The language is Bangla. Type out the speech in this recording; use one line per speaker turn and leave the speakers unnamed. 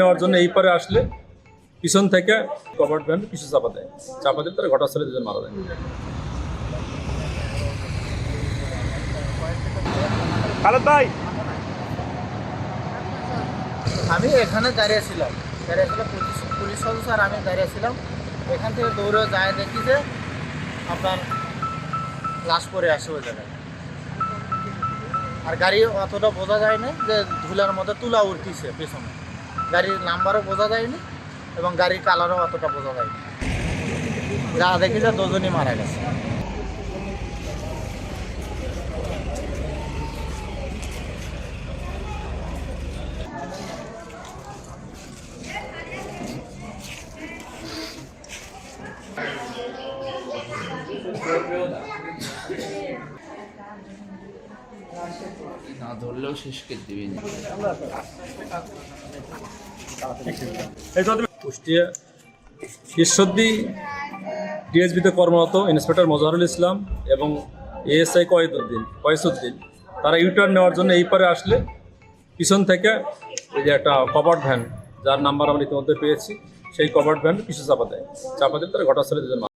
নেওয়ার জন্য এই পারে আসলে পিছন থেকে কভার্ড ভ্যান পিছু চাপা দেয়। চাপা দিয়ে তারা ঘটনাস্থলে দুজন মারা যায়।
খালেদ ভাই,
আমি এখানে দাঁড়িয়েছিলাম পুলিশ সদস্য আর আমি দাঁড়িয়েছিলাম। এখান থেকে দৌড়ে যায় দেখি যে আপনার লাশ পড়ে আসে ওই জায়গায়। আর গাড়ি অতটা বোঝা যায়নি, যে ধুলার মধ্যে তুলা উঠতেছে পেছনে। গাড়ির নাম্বারও বোঝা যায়নি এবং গাড়ির কালারও অতটা বোঝা যায়নি। যা দেখি যে দুজনই মারা গেছে।
না ধরলেও শেষ করে দিবেন।
কুষ্টিয়া ঈশ্বরদী ডিএসবিতে কর্মরত ইন্সপেক্টর মজাহরুল ইসলাম এবং এএসআই কয়েসুদ্দিন তারা ইউটার্ন নেওয়ার জন্য এই পারে আসলে পিছন থেকে এই যে একটা কভার্ড ভ্যান, যার নাম্বার আমরা ইতিমধ্যে পেয়েছি, সেই কভার্ড ভ্যান পিছু চাপা দেয়। চাপা দিয়ে তারা ঘটনাস্থলে দুজন মারা যায়।